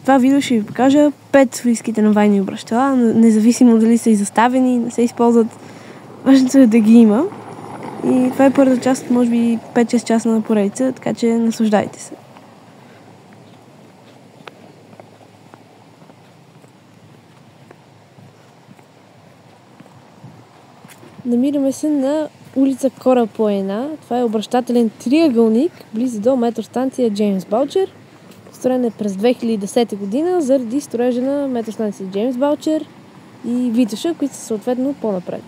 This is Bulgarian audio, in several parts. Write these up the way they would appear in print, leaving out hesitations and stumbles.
това видео ще ви покажа 5 софийски трамвайни обръщала, независимо дали са изоставени, не се използват. Важното е да ги има. И това е първата част, може би 5-6 часа на поредица, така че наслаждайте се. Намираме се на улица Кора Поена. Това е обръщателен триъгълник, близо до метростанция Джеймс Балчер. Построен е през 2010 година заради строежа на метростанция Джеймс Балчер и Витоша, които са съответно по-напред.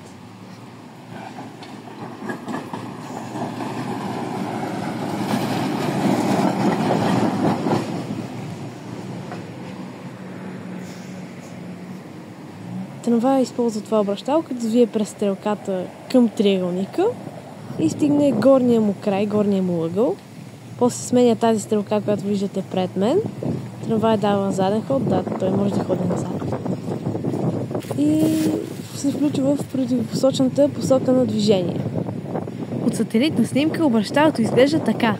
Трамвая използва това обръщал, като завие през стрелката към триъгълника и стигне горния му край, горния му ъгъл. После сменя тази стрелка, която виждате пред мен. Трамвай дава заден ход, да, той може да ходи назад. И се включва в противопосочната посока на движение. От сателитна снимка обръщалото изглежда така.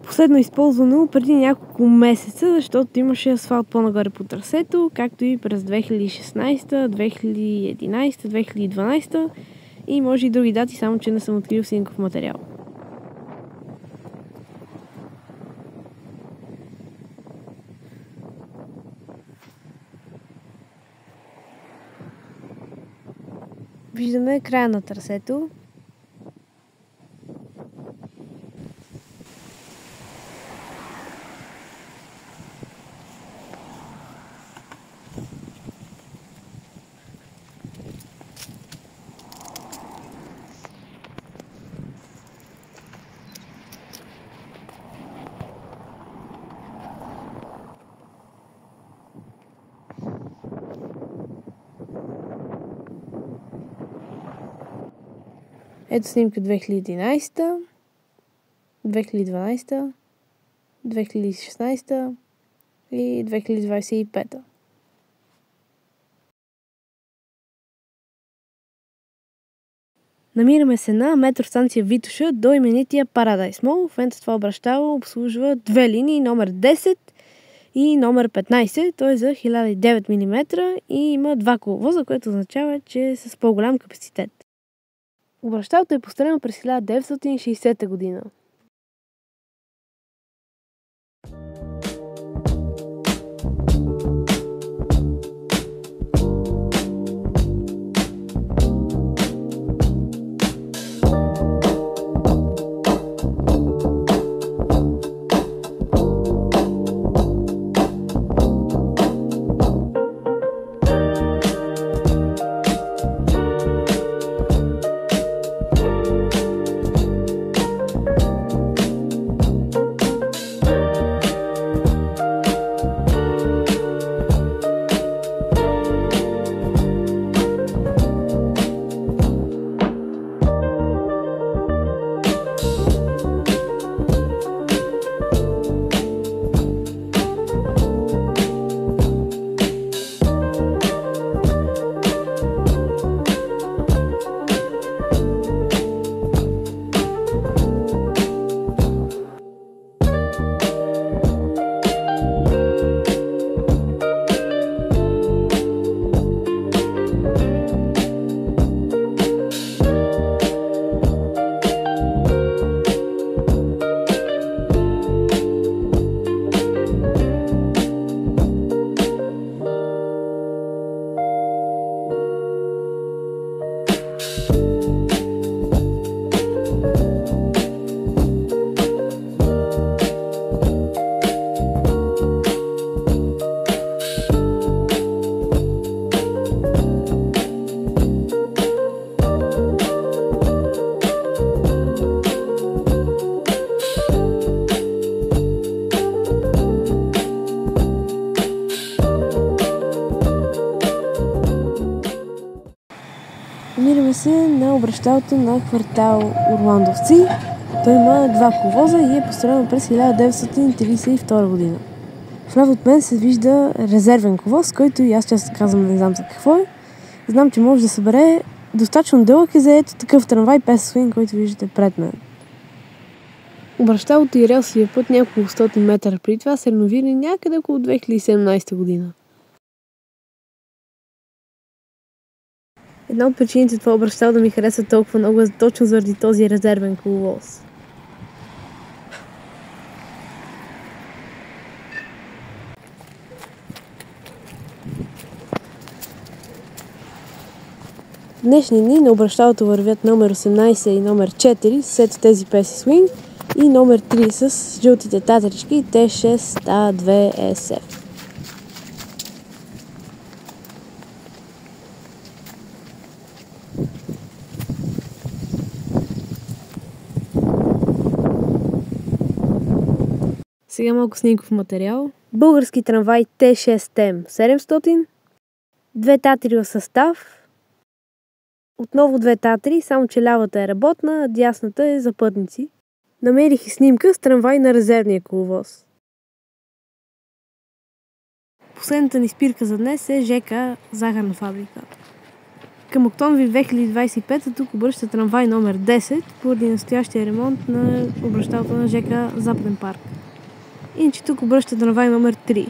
Последно използвано преди няколко месеца, защото имаше асфалт по-нагоре по трасето, както и през 2016, 2011, 2012 и може и други дати, само че не съм открил снимков материал. Виждаме края на трасето. Ето снимка 2011, 2012, 2016 и 2025. Намираме се на метростанция Витоша до именития Парадайс Мол. В момента това обръщало обслужва две линии, номер 10 и номер 15. Той е за 1009 мм и има два коловоза, което означава, че е с по-голям капацитет. Обръщалото е построено през 1960 година. Намираме се на обръщалото на квартал Орландовци. Той има два коловоза и е построено през 1932 година. Вляво от мен се вижда резервен коловоз, който и аз често казвам, не знам за какво е. Знам, че може да събере достатъчно дълъг и за ето такъв трамвай Песо Swing, който виждате пред мен. Обращалото и релсовия път няколко стотин метра преди това са реновирани някъде около 2017 година. Една от причините това обращало да ми харесва толкова много е точно заради този резервен коловоз. В днешни дни на обращалото вървят номер 18 и номер 4 с тези песи Swing и номер 3 с жълтите татрички T6A2SF. Сега малко снимков материал. Български трамвай T6M 700, две татри в състав, отново две татри, само че лявата е работна, а дясната е за пътници. Намерих и снимка с трамвай на резервния коловоз. Последната ни спирка за днес е ЖК Захарна фабрика. Към октомври 2025 тук обръща трамвай номер 10 поради настоящия ремонт на обращалото на ЖК Западен парк. Иначе тук обръща трамвай номер 3.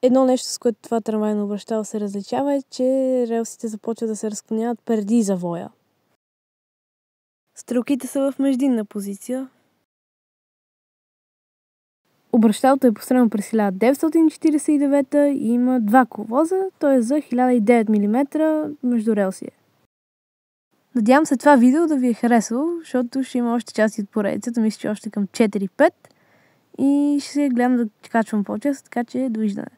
Едно нещо, с което това трамвайно обращало се различава е, че релсите започват да се разклоняват преди завоя. Стрелките са в междинна позиция. Обращалото е построено през 1949 и има два коловоза, т.е. за 1009 мм между релси. Надявам се това видео да ви е харесало, защото ще има още части от поредицата, мисля, че още към 4-5 и ще се гледам да качвам по-често, така че довиждане.